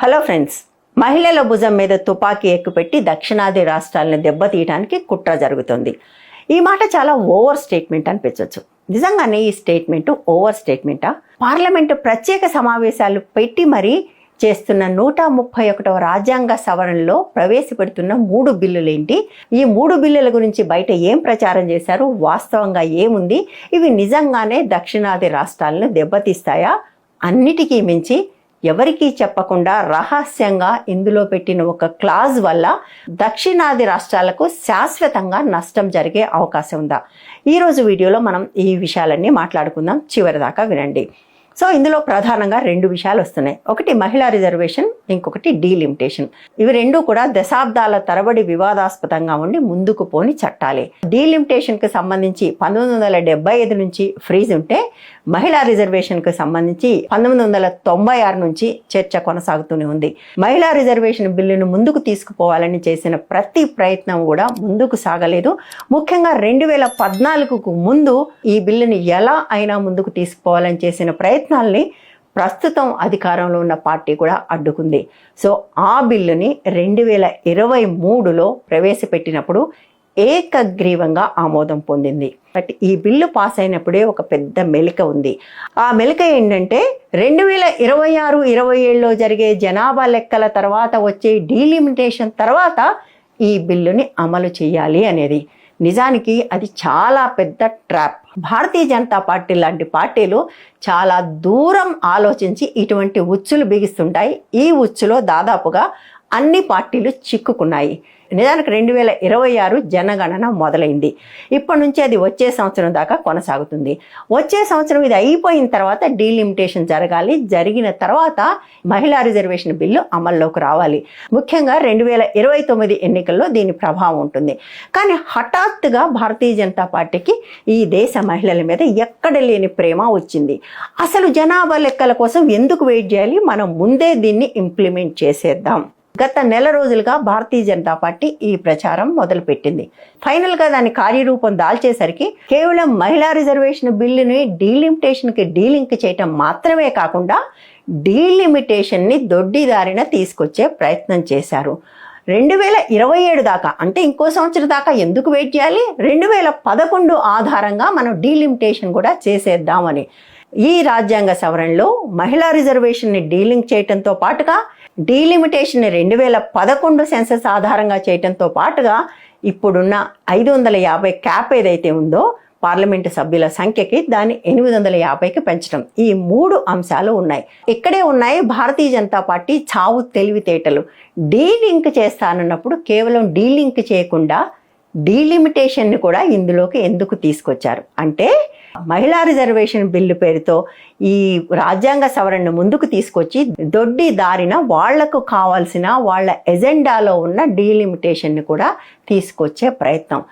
Hello friends, మహిళల భుజం మీద తుపాకీ ఎక్కుపెట్టి దక్షిణాది రాష్ట్రాలను దెబ్బతీయడానికి కుట్ర జరుగుతుంది. ఈ మాట చాలా ఓవర్ స్టేట్మెంట్ అనిపించవచ్చు. నిజంగానే ఈ స్టేట్మెంట్ ఓవర్ స్టేట్మెంటా? పార్లమెంటు ప్రత్యేక సమావేశాలు పెట్టి మరీ చేస్తున్న 131వ రాజ్యాంగ సవరణలో ప్రవేశపెడుతున్న 3 బిల్లులేంటి? ఈ 3 బిల్లుల గురించి బయట ఏం ప్రచారం చేశారు? వాస్తవంగా ఏముంది? ఇవి నిజంగానే దక్షిణాది రాష్ట్రాలను దెబ్బతీస్తాయా? అన్నిటికీ మించి ఎవరికీ చెప్పకుండా రహస్యంగా ఇందులో పెట్టిన ఒక క్లాజ్ వల్ల దక్షిణాది రాష్ట్రాలకు శాశ్వతంగా నష్టం జరిగే అవకాశం ఉందా? ఈరోజు వీడియోలో మనం ఈ విషయాలన్నీ మాట్లాడుకుందాం. చివరిదాకా వినండి. సో ఇందులో ప్రధానంగా 2 విషయాలు వస్తున్నాయి. ఒకటి మహిళా రిజర్వేషన్, ఇంకొకటి డీలిమిటేషన్. ఇవి రెండు కూడా దశాబ్దాల తరబడి వివాదాస్పదంగా ఉండి ముందుకు పోని చట్టాలే. డీలిమిటేషన్కి సంబంధించి 1975 నుంచి ఫ్రీజ్ ఉంటే, మహిళా రిజర్వేషన్కి సంబంధించి 1996 నుంచి చర్చ కొనసాగుతూనే ఉంది. మహిళా రిజర్వేషన్ బిల్లును ముందుకు తీసుకుపోవాలని చేసిన ప్రతి ప్రయత్నం కూడా ముందుకు సాగలేదు. ముఖ్యంగా 2014కు ముందు ఈ బిల్లుని ఎలా అయినా ముందుకు తీసుకుపోవాలని చేసిన ప్రయత్నాల్ని ప్రస్తుతం అధికారంలో ఉన్న పార్టీ కూడా అడ్డుకుంది. సో ఆ బిల్లుని 2023లో ప్రవేశపెట్టినప్పుడు ఏకగ్రీవంగా ఆమోదం పొందింది. బట్ ఈ బిల్లు పాస్ అయినప్పుడే ఒక పెద్ద మెలిక ఉంది. ఆ మెలిక ఏంటంటే 2026-27లో జరిగే జనాభా లెక్కల తర్వాత వచ్చే డీలిమిటేషన్ తర్వాత ఈ బిల్లుని అమలు చేయాలి అనేది. నిజానికి అది చాలా పెద్ద ట్రాప్. భారతీయ జనతా పార్టీ లాంటి పార్టీలు చాలా దూరం ఆలోచించి ఇటువంటి ఉచ్చులు బిగిస్తుంటాయి. ఈ ఉచ్చులో దాదాపుగా అన్ని పార్టీలు చిక్కుకున్నాయి. నిజానికి 2026 జనగణన మొదలైంది. ఇప్పటి నుంచి అది వచ్చే సంవత్సరం దాకా కొనసాగుతుంది. వచ్చే సంవత్సరం ఇది అయిపోయిన తర్వాత డీలిమిటేషన్ జరగాలి. జరిగిన తర్వాత మహిళా రిజర్వేషన్ బిల్లు అమల్లోకి రావాలి. ముఖ్యంగా 2029 ఎన్నికల్లో దీని ప్రభావం ఉంటుంది. కానీ హఠాత్తుగా భారతీయ జనతా పార్టీకి ఈ దేశ మహిళల మీద ఎక్కడ లేని ప్రేమ వచ్చింది. అసలు జనాభా లెక్కల కోసం ఎందుకు వెయిట్ చేయాలి? మనం ముందే దీన్ని ఇంప్లిమెంట్ చేసేద్దాం. గత నెల రోజులుగా భారతీయ జనతా పార్టీ ఈ ప్రచారం మొదలుపెట్టింది. ఫైనల్గా దాని కార్యరూపం దాల్చేసరికి కేవలం మహిళా రిజర్వేషన్ బిల్లుని డీలిమిటేషన్కి డీలింక్ చేయటం మాత్రమే కాకుండా డీలిమిటేషన్ని దొడ్డిదారిన తీసుకొచ్చే ప్రయత్నం చేశారు. 2027 దాకా, అంటే ఇంకో సంవత్సరం దాకా ఎందుకు వెయిట్ చేయాలి? 2011 ఆధారంగా మనం డీలిమిటేషన్ కూడా చేసేద్దామని ఈ రాజ్యాంగ సవరణలో మహిళా రిజర్వేషన్ని డీలింక్ చేయటంతో పాటుగా డీలిమిటేషన్ 2011 సెన్సస్ ఆధారంగా చేయటంతో పాటుగా ఇప్పుడున్న 550 క్యాప్ ఏదైతే ఉందో పార్లమెంటు సభ్యుల సంఖ్యకి దాన్ని 850కి పెంచడం. ఈ 3 అంశాలు ఉన్నాయి. ఇక్కడే ఉన్నాయి భారతీయ జనతా పార్టీ చావు తెలివితేటలు. డీలింక్ చేస్తానన్నప్పుడు కేవలం డీలింక్ చేయకుండా డీలిమిటేషన్ని కూడా ఇందులోకి ఎందుకు తీసుకొచ్చారు అంటే, మహిళా రిజర్వేషన్ బిల్లు పేరుతో ఈ రాజ్యాంగ సవరణను ముందుకు తీసుకొచ్చి దొడ్డి దారిన వాళ్లకు కావాల్సిన వాళ్ళ ఎజెండాలో ఉన్న డీలిమిటేషన్ని కూడా తీసుకొచ్చే ప్రయత్నం.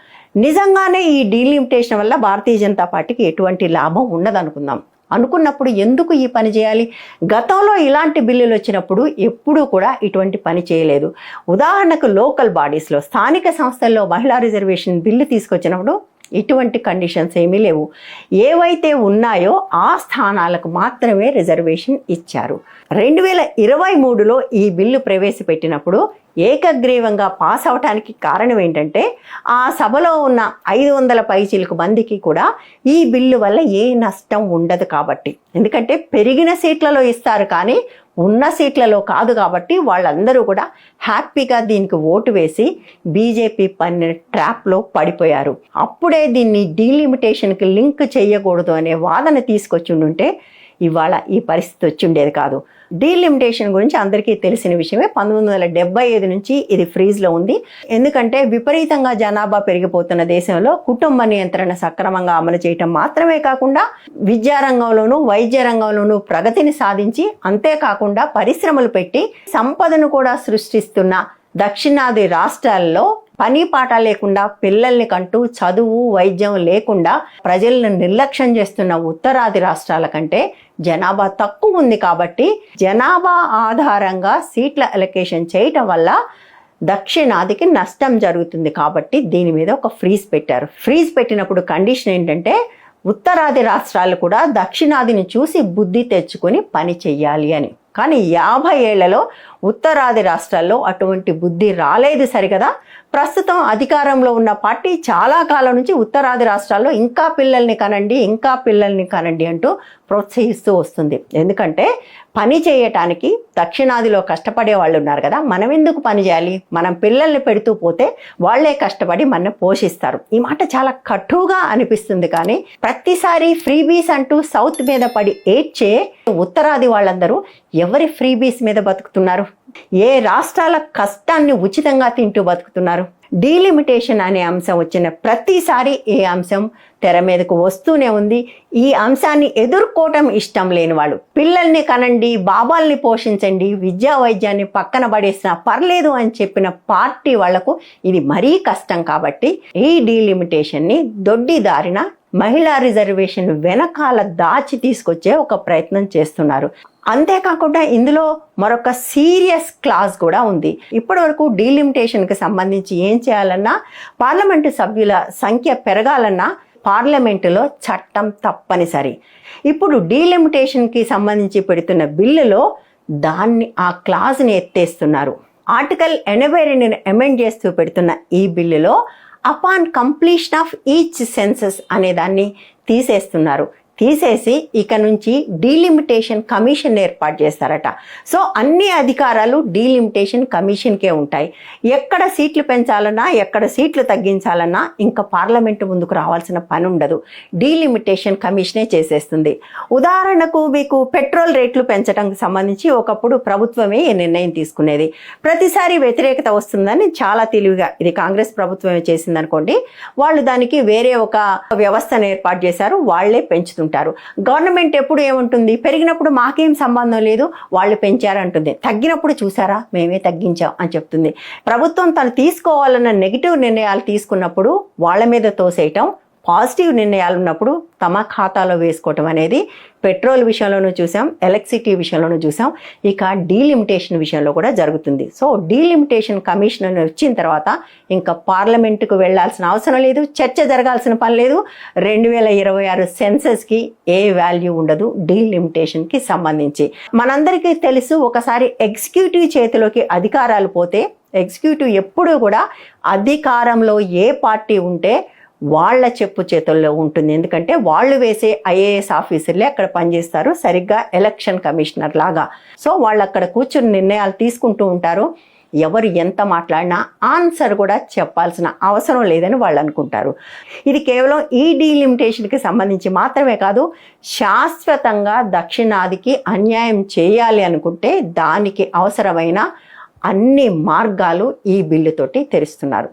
నిజంగానే ఈ డీలిమిటేషన్ వల్ల భారతీయ జనతా పార్టీకి ఎటువంటి లాభం ఉండదనుకుందాం. అనుకున్నప్పుడు ఎందుకు ఈ పని చేయాలి? గతంలో ఇలాంటి బిల్లులు వచ్చినప్పుడు ఎప్పుడూ కూడా ఇటువంటి పని చేయలేదు. ఉదాహరణకు లోకల్ బాడీస్లో, స్థానిక సంస్థల్లో మహిళా రిజర్వేషన్ బిల్లు తీసుకొచ్చినప్పుడు ఇటువంటి కండిషన్స్ ఏమీ లేవు. ఏవైతే ఉన్నాయో ఆ స్థానాలకు మాత్రమే రిజర్వేషన్ ఇచ్చారు. 2023లో ఈ బిల్లు ప్రవేశపెట్టినప్పుడు ఏకగ్రీవంగా పాస్ అవటానికి కారణం ఏంటంటే, ఆ సభలో ఉన్న 500 పైచిలకు మందికి కూడా ఈ బిల్లు వల్ల ఏ నష్టం ఉండదు కాబట్టి. ఎందుకంటే పెరిగిన సీట్లలో ఇస్తారు కానీ ఉన్న సీట్లలో కాదు కాబట్టి వాళ్ళందరూ కూడా హ్యాపీగా దీనికి ఓటు వేసి బీజేపీ పన్ను ట్రాప్లో పడిపోయారు. అప్పుడే దీన్ని డీలిమిటేషన్కి లింక్ చేయకూడదు అనే వాదన తీసుకొచ్చి ఉంటే ఇవాళ ఈ పరిస్థితి వచ్చి ఉండేది కాదు. డీలిమిటేషన్ గురించి అందరికీ తెలిసిన విషయమే. 1975 నుంచి ఇది ఫ్రీజ్లో ఉంది. ఎందుకంటే విపరీతంగా జనాభా పెరిగిపోతున్న దేశంలో కుటుంబ నియంత్రణ సక్రమంగా అమలు చేయటం మాత్రమే కాకుండా విద్యారంగంలోనూ వైద్య రంగంలోనూ ప్రగతిని సాధించి, అంతేకాకుండా పరిశ్రమలు పెట్టి సంపదను కూడా సృష్టిస్తున్న దక్షిణాది రాష్ట్రాల్లో పని పాట లేకుండా పిల్లల్ని కంటూ చదువు వైద్యం లేకుండా ప్రజలను నిర్లక్ష్యం చేస్తున్న ఉత్తరాది రాష్ట్రాల కంటే జనాభా తక్కువ ఉంది కాబట్టి జనాభా ఆధారంగా సీట్ల అలొకేషన్ చేయటం వల్ల దక్షిణాదికి నష్టం జరుగుతుంది. కాబట్టి దీని మీద ఒక ఫ్రీజ్ పెట్టారు. ఫ్రీజ్ పెట్టినప్పుడు కండిషన్ ఏంటంటే, ఉత్తరాది రాష్ట్రాలు కూడా దక్షిణాదిని చూసి బుద్ధి తెచ్చుకొని పని చెయ్యాలి అని. కానీ 50 ఏళ్లలో ఉత్తరాది రాష్ట్రాల్లో అటువంటి బుద్ధి రాలేదు సరికదా. ప్రస్తుతం అధికారంలో ఉన్న పార్టీ చాలా కాలం నుంచి ఉత్తరాది రాష్ట్రాల్లో ఇంకా పిల్లల్ని కనండి అంటూ ప్రోత్సహిస్తూ వస్తుంది. ఎందుకంటే పని చేయటానికి దక్షిణాదిలో కష్టపడే వాళ్ళు ఉన్నారు కదా, మనం ఎందుకు పని చేయాలి, మనం పిల్లల్ని పెడుతూ పోతే వాళ్ళే కష్టపడి మన పోషిస్తారు. ఈ మాట చాలా కటువుగా అనిపిస్తుంది, కానీ ప్రతిసారి ఫ్రీబీస్ అంటూ సౌత్ మీద పడి ఏడ్చే ఉత్తరాది వాళ్ళందరూ ఎవరి ఫ్రీబీస్ మీద బతుకుతున్నారు? ఏ రాష్ట్రాల కష్టాన్ని ఉచితంగా తింటూ బతుకుతున్నారు? డీలిమిటేషన్ అనే అంశం వచ్చిన ప్రతిసారి ఈ అంశం తెర మీదకు వస్తూనే ఉంది. ఈ అంశాన్ని ఎదుర్కోవటం ఇష్టం లేని వాళ్ళు, పిల్లల్ని కనండి, బాబాల్ని పోషించండి, విద్యా వైద్యాన్ని పక్కన పడేసినా పర్లేదు అని చెప్పిన పార్టీ వాళ్లకు ఇది మరీ కష్టం. కాబట్టి ఈ డీలిమిటేషన్ని దొడ్డి దారిన మహిళా రిజర్వేషన్ వెనకాల దాచి తీసుకొచ్చే ఒక ప్రయత్నం చేస్తున్నారు. అంతేకాకుండా ఇందులో మరొక సీరియస్ క్లాజ్ కూడా ఉంది. ఇప్పటి వరకు డీలిమిటేషన్కి సంబంధించి ఏం చేయాలన్నా, పార్లమెంటు సభ్యుల సంఖ్య పెరగాలన్నా పార్లమెంటులో చట్టం తప్పనిసరి. ఇప్పుడు డీలిమిటేషన్కి సంబంధించి పెడుతున్న బిల్లులో ఆ క్లాజ్ని ఎత్తేస్తున్నారు. ఆర్టికల్ 82ని అమెండ్ చేస్తూ పెడుతున్న ఈ బిల్లులో upon completion of each census అనే దాన్ని తీసేస్తున్నారు. తీసేసి ఇక నుంచి డీలిమిటేషన్ కమిషన్ ఏర్పాటు చేస్తారట. సో అన్ని అధికారాలు డీలిమిటేషన్ కమిషన్కే ఉంటాయి. ఎక్కడ సీట్లు పెంచాలన్నా, ఎక్కడ సీట్లు తగ్గించాలన్నా ఇంకా పార్లమెంటు ముందుకు రావాల్సిన పని ఉండదు, డీలిమిటేషన్ కమిషనే చేసేస్తుంది. ఉదాహరణకు మీకు పెట్రోల్ రేట్లు పెంచడానికి సంబంధించి ఒకప్పుడు ప్రభుత్వమే ఈ నిర్ణయం తీసుకునేది. ప్రతిసారి వ్యతిరేకత వస్తుందని చాలా తెలివిగా ఇది కాంగ్రెస్ ప్రభుత్వమే చేసిందనుకోండి, వాళ్ళు దానికి వేరే ఒక వ్యవస్థను ఏర్పాటు చేశారు, వాళ్లే పెంచుతుంటారు. గవర్నమెంట్ ఎప్పుడు ఏముంటుంది, పెరిగినప్పుడు మాకేం సంబంధం లేదు, వాళ్ళు పెంచారంటుంది, తగ్గినప్పుడు చూసారా మేమే తగ్గించాం అని చెప్తుంది. ప్రభుత్వం తను తీసుకోవాలన్న నెగిటివ్ నిర్ణయాలు తీసుకున్నప్పుడు వాళ్ళ మీద తోసేయటం, పాజిటివ్ నిర్ణయాలు ఉన్నప్పుడు తమ ఖాతాలో వేసుకోవటం అనేది పెట్రోల్ విషయంలోనూ చూసాం, ఎలక్ట్రిసిటీ విషయంలోనూ చూసాం, ఇక డీలిమిటేషన్ విషయంలో కూడా జరుగుతుంది. సో డీలిమిటేషన్ కమిషన్ అని వచ్చిన తర్వాత ఇంకా పార్లమెంటుకు వెళ్లాల్సిన అవసరం లేదు, చర్చ జరగాల్సిన పని లేదు. 2026 సెన్సస్కి ఏ వాల్యూ ఉండదు డీలిమిటేషన్కి సంబంధించి. మనందరికీ తెలుసు, ఒకసారి ఎగ్జిక్యూటివ్ చేతిలోకి అధికారాలు పోతే ఎగ్జిక్యూటివ్ ఎప్పుడూ కూడా అధికారంలో ఏ పార్టీ ఉంటే వాళ్ళ చెప్పు చేతుల్లో ఉంటుంది. ఎందుకంటే వాళ్ళు వేసే ఐఏఎస్ ఆఫీసర్లే అక్కడ పనిచేస్తారు, సరిగ్గా ఎలక్షన్ కమిషనర్ లాగా. సో వాళ్ళు అక్కడ కూర్చుని నిర్ణయాలు తీసుకుంటూ ఉంటారు. ఎవరు ఎంత మాట్లాడినా ఆన్సర్ కూడా చెప్పాల్సిన అవసరం లేదని వాళ్ళు అనుకుంటారు. ఇది కేవలం ఈ డీలిమిటేషన్కి సంబంధించి మాత్రమే కాదు, శాశ్వతంగా దక్షిణాదికి అన్యాయం చేయాలి అనుకుంటే దానికి అవసరమైన అన్ని మార్గాలు ఈ బిల్లుతోటి తెరుస్తున్నారు.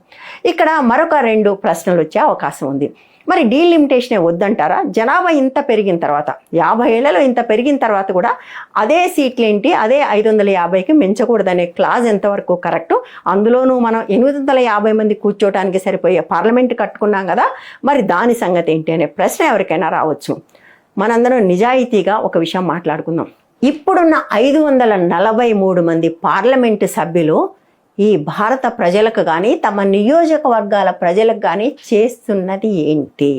ఇక్కడ మరొక 2 ప్రశ్నలు వచ్చే అవకాశం ఉంది. మరి డీలిమిటేషనే వద్దంటారా? జనాభా ఇంత పెరిగిన తర్వాత, 50 ఏళ్లలో ఇంత పెరిగిన తర్వాత కూడా అదే సీట్లేంటి, అదే 550కి మించకూడదనే క్లాజ్ ఎంతవరకు కరెక్టు? అందులోనూ మనం 850 మంది కూర్చోటానికి సరిపోయే పార్లమెంట్ కట్టుకున్నాం కదా, మరి దాని సంగతి ఏంటి అనే ప్రశ్న ఎవరికైనా రావచ్చు. మనందరం నిజాయితీగా ఒక విషయం మాట్లాడుకుందాం. ఇప్పుడున్న 543 మంది పార్లమెంటు సభ్యులు ఈ భారత ప్రజలకు కానీ తమ నియోజకవర్గాల ప్రజలకు కానీ చేస్తున్నది ఏంటి?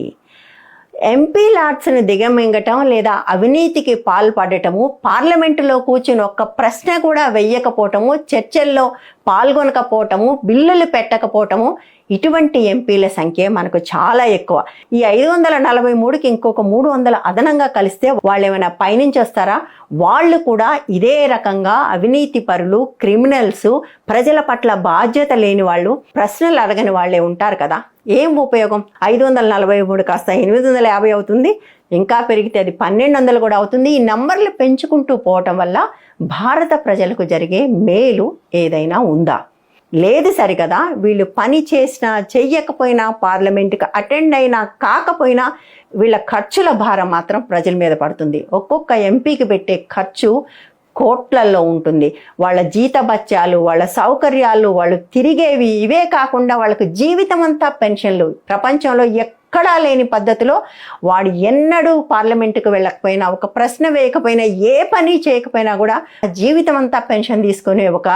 ఎంపీ లాట్స్ని దిగమింగటం లేదా అవినీతికి పాల్పడటము, పార్లమెంటులో కూర్చుని ఒక్క ప్రశ్న కూడా వెయ్యకపోవటము, చర్చల్లో పాల్గొనకపోవటము, బిల్లులు పెట్టకపోవటము, ఇటువంటి ఎంపీల సంఖ్య మనకు చాలా ఎక్కువ. ఈ 543కి ఇంకొక 300 అదనంగా కలిస్తే వాళ్ళు ఏమైనా పైనుంచి వస్తారా? వాళ్ళు కూడా ఇదే రకంగా అవినీతి పరులు, క్రిమినల్స్, ప్రజల పట్ల బాధ్యత లేని వాళ్ళు, ప్రశ్నలు అడగని వాళ్ళే ఉంటారు కదా. ఏం ఉపయోగం? 543 కాస్త 850 అవుతుంది, ఇంకా పెరిగితే అది 1200 కూడా అవుతుంది. ఈ నంబర్లు పెంచుకుంటూ పోవటం వల్ల భారత ప్రజలకు జరిగే మేలు ఏదైనా ఉందా? లేదు సరికదా. వీళ్ళు పని చేసినా చెయ్యకపోయినా, పార్లమెంట్కి అటెండ్ అయినా కాకపోయినా వీళ్ళ ఖర్చుల భారం మాత్రం ప్రజల మీద పడుతుంది. ఒక్కొక్క ఎంపీకి పెట్టే ఖర్చు కోట్లల్లో ఉంటుంది. వాళ్ళ జీతభత్యాలు, వాళ్ళ సౌకర్యాలు, వాళ్ళు తిరిగేవి, ఇవే కాకుండా వాళ్ళకు జీవితం అంతా పెన్షన్లు. ప్రపంచంలో ఎక్కడా లేని పద్ధతిలో వాడు ఎన్నడూ పార్లమెంటుకు వెళ్ళకపోయినా, ఒక ప్రశ్న వేయకపోయినా, ఏ పని చేయకపోయినా కూడా జీవితం అంతా పెన్షన్ తీసుకునే ఒక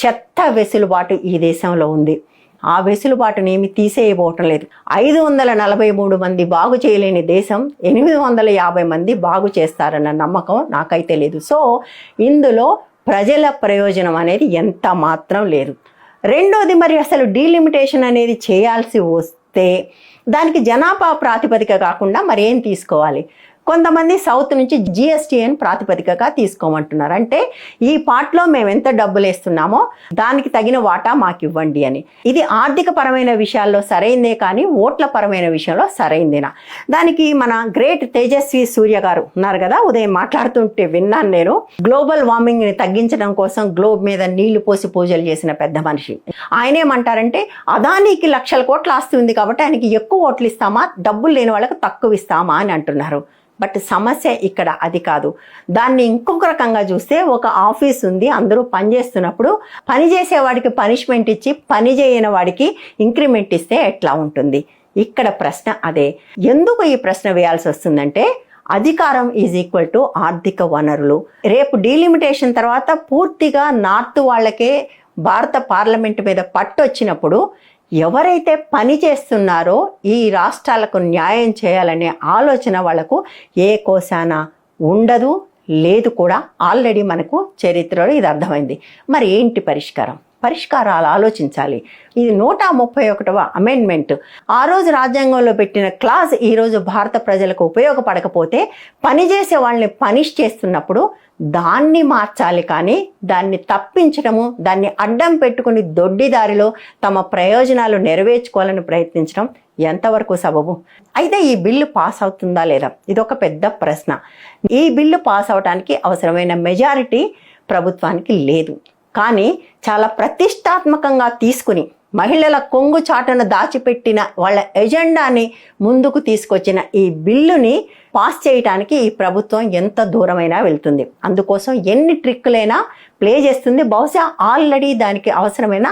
చెత్త వెసులుబాటు ఈ దేశంలో ఉంది. ఆ వెసులుబాటుని ఏమి తీసేయబోవటం లేదు. 543 మంది బాగు చేయలేని దేశం 850 మంది బాగు చేస్తారన్న నమ్మకం నాకైతే లేదు. సో ఇందులో ప్రజల ప్రయోజనం అనేది ఎంత మాత్రం లేదు. రెండోది, మరి అసలు డీలిమిటేషన్ అనేది చేయాల్సి వస్తే దానికి జనాభా ప్రాతిపదిక కాకుండా మరి ఏం తీసుకోవాలి? కొంతమంది సౌత్ నుంచి GSTN ప్రాతిపదికగా తీసుకోమంటున్నారు. అంటే ఈ పార్ట్లో మేము ఎంత డబ్బులు వేస్తున్నామో దానికి తగిన వాటా మాకు ఇవ్వండి అని. ఇది ఆర్థిక పరమైన విషయాల్లో సరైందే కానీ ఓట్ల పరమైన విషయంలో సరైందేనా? దానికి మన గ్రేట్ తేజస్వి సూర్య గారు ఉన్నారు కదా, ఉదయం మాట్లాడుతుంటే విన్నాను నేను. గ్లోబల్ వార్మింగ్ని తగ్గించడం కోసం గ్లోబ్ మీద నీళ్లు పోసి పూజలు చేసిన పెద్ద మనిషి. ఆయన ఏమంటారంటే అదానికి లక్షల కోట్ల ఆస్తి ఉంది కాబట్టి ఆయనకి ఎక్కువ ఓట్లు ఇస్తామా, డబ్బులు లేని వాళ్ళకి తక్కువ ఇస్తామా అని అంటున్నారు. బట్ సమస్య ఇక్కడ అది కాదు. దాన్ని ఇంకొక రకంగా చూస్తే, ఒక ఆఫీస్ ఉంది, అందరూ పనిచేస్తున్నప్పుడు పనిచేసేవాడికి పనిష్మెంట్ ఇచ్చి పని చేయని వాడికి ఇంక్రిమెంట్ ఇస్తే ఎట్లా ఉంటుంది? ఇక్కడ ప్రశ్న అదే. ఎందుకు ఈ ప్రశ్న వేయాల్సి వస్తుందంటే, అధికారం ఈజ్ ఈక్వల్ టు ఆర్థిక వనరులు. రేపు డీలిమిటేషన్ తర్వాత పూర్తిగా నార్త్ వాళ్ళకే భారత పార్లమెంట్ మీద పట్టు వచ్చినప్పుడు ఎవరైతే పని చేస్తున్నారో ఈ రాష్ట్రాలకు న్యాయం చేయాలనే ఆలోచన వాళ్లకు ఏ కోశాన ఉండదు, లేదు కూడా. ఆల్రెడీ మనకు చరిత్రలో ఇది అర్థమైంది. మరి ఏంటి పరిష్కారాలు ఆలోచించాలి. ఇది 131వ అమెండ్మెంట్. ఆ రోజు రాజ్యాంగంలో పెట్టిన క్లాజ్ ఈరోజు భారత ప్రజలకు ఉపయోగపడకపోతే, పనిచేసే వాళ్ళని పనిష్ చేస్తున్నప్పుడు దాన్ని మార్చాలి. కానీ దాన్ని తప్పించడము, దాన్ని అడ్డం పెట్టుకుని దొడ్డిదారిలో తమ ప్రయోజనాలు నెరవేర్చుకోవాలని ప్రయత్నించడం ఎంతవరకు సబబు? అయితే ఈ బిల్లు పాస్ అవుతుందా లేదా, ఇదొక పెద్ద ప్రశ్న. ఈ బిల్లు పాస్ అవడానికి అవసరమైన మెజారిటీ ప్రభుత్వానికి లేదు. కానీ చాలా ప్రతిష్టాత్మకంగా తీసుకుని మహిళల కొంగు చాటును దాచిపెట్టిన వాళ్ళ ఎజెండాని ముందుకు తీసుకొచ్చిన ఈ బిల్లుని పాస్ చేయడానికి ఈ ప్రభుత్వం ఎంత దూరమైనా వెళ్తుంది. అందుకోసం ఎన్ని ట్రిక్కులైనా ప్లే చేస్తుంది. బహుశా ఆల్రెడీ దానికి అవసరమైన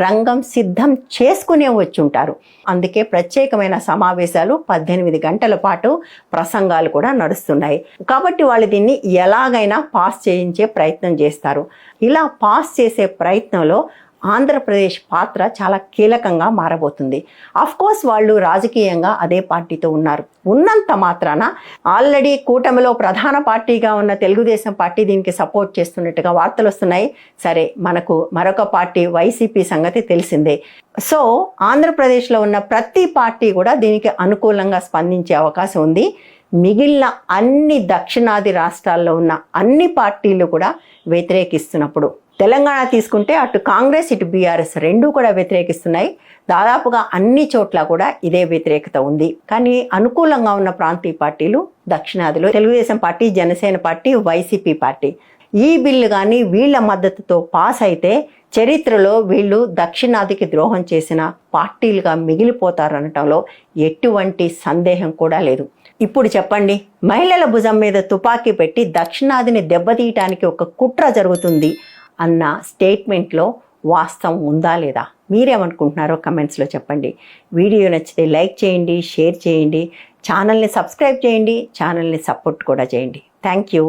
రంగం సిద్ధం చేసుకునే వచ్చి ఉంటారు. అందుకే ప్రత్యేకమైన సమావేశాలు 18 గంటల పాటు ప్రసంగాలు కూడా నడుస్తున్నాయి. కాబట్టి వాళ్ళు దీన్ని ఎలాగైనా పాస్ చేయించే ప్రయత్నం చేస్తారు. ఇలా పాస్ చేసే ప్రయత్నంలో ఆంధ్రప్రదేశ్ పాత్ర చాలా కీలకంగా మారబోతుంది. కోర్స్ వాళ్ళు రాజకీయంగా అదే పార్టీతో ఉన్నారు. ఉన్నంత మాత్రాన ఆల్రెడీ కూటమిలో ప్రధాన పార్టీగా ఉన్న తెలుగుదేశం పార్టీ దీనికి సపోర్ట్ చేస్తున్నట్టుగా వార్తలు వస్తున్నాయి. సరే, మనకు మరొక పార్టీ వైసీపీ సంగతి తెలిసిందే. సో ఆంధ్రప్రదేశ్లో ఉన్న ప్రతి పార్టీ కూడా దీనికి అనుకూలంగా స్పందించే అవకాశం ఉంది. మిగిలిన అన్ని దక్షిణాది రాష్ట్రాల్లో ఉన్న అన్ని పార్టీలు కూడా వ్యతిరేకిస్తున్నప్పుడు, తెలంగాణ తీసుకుంటే అటు కాంగ్రెస్ ఇటు బీఆర్ఎస్ రెండూ కూడా వ్యతిరేకిస్తున్నాయి. దాదాపుగా అన్ని చోట్ల కూడా ఇదే వ్యతిరేకత ఉంది. కానీ అనుకూలంగా ఉన్న ప్రాంతీయ పార్టీలు దక్షిణాదిలో Telugu Desam party, Janasena party, YCP party. ఈ బిల్లు కానీ వీళ్ళ మద్దతుతో పాస్ అయితే చరిత్రలో వీళ్ళు దక్షిణాదికి ద్రోహం చేసిన పార్టీలుగా మిగిలిపోతారనటంలో ఎటువంటి సందేహం కూడా లేదు. ఇప్పుడు చెప్పండి, మహిళల భుజం మీద తుపాకీ పెట్టి దక్షిణాదిని దెబ్బతీయటానికి ఒక కుట్ర జరుగుతుంది అన్న స్టేట్మెంట్లో వాస్తవం ఉందా లేదా? మీరేమనుకుంటున్నారో కమెంట్స్లో చెప్పండి. వీడియో నచ్చితే లైక్ చేయండి, షేర్ చేయండి, ఛానల్ని సబ్స్క్రైబ్ చేయండి, ఛానల్ని సపోర్ట్ కూడా చేయండి. Thank you.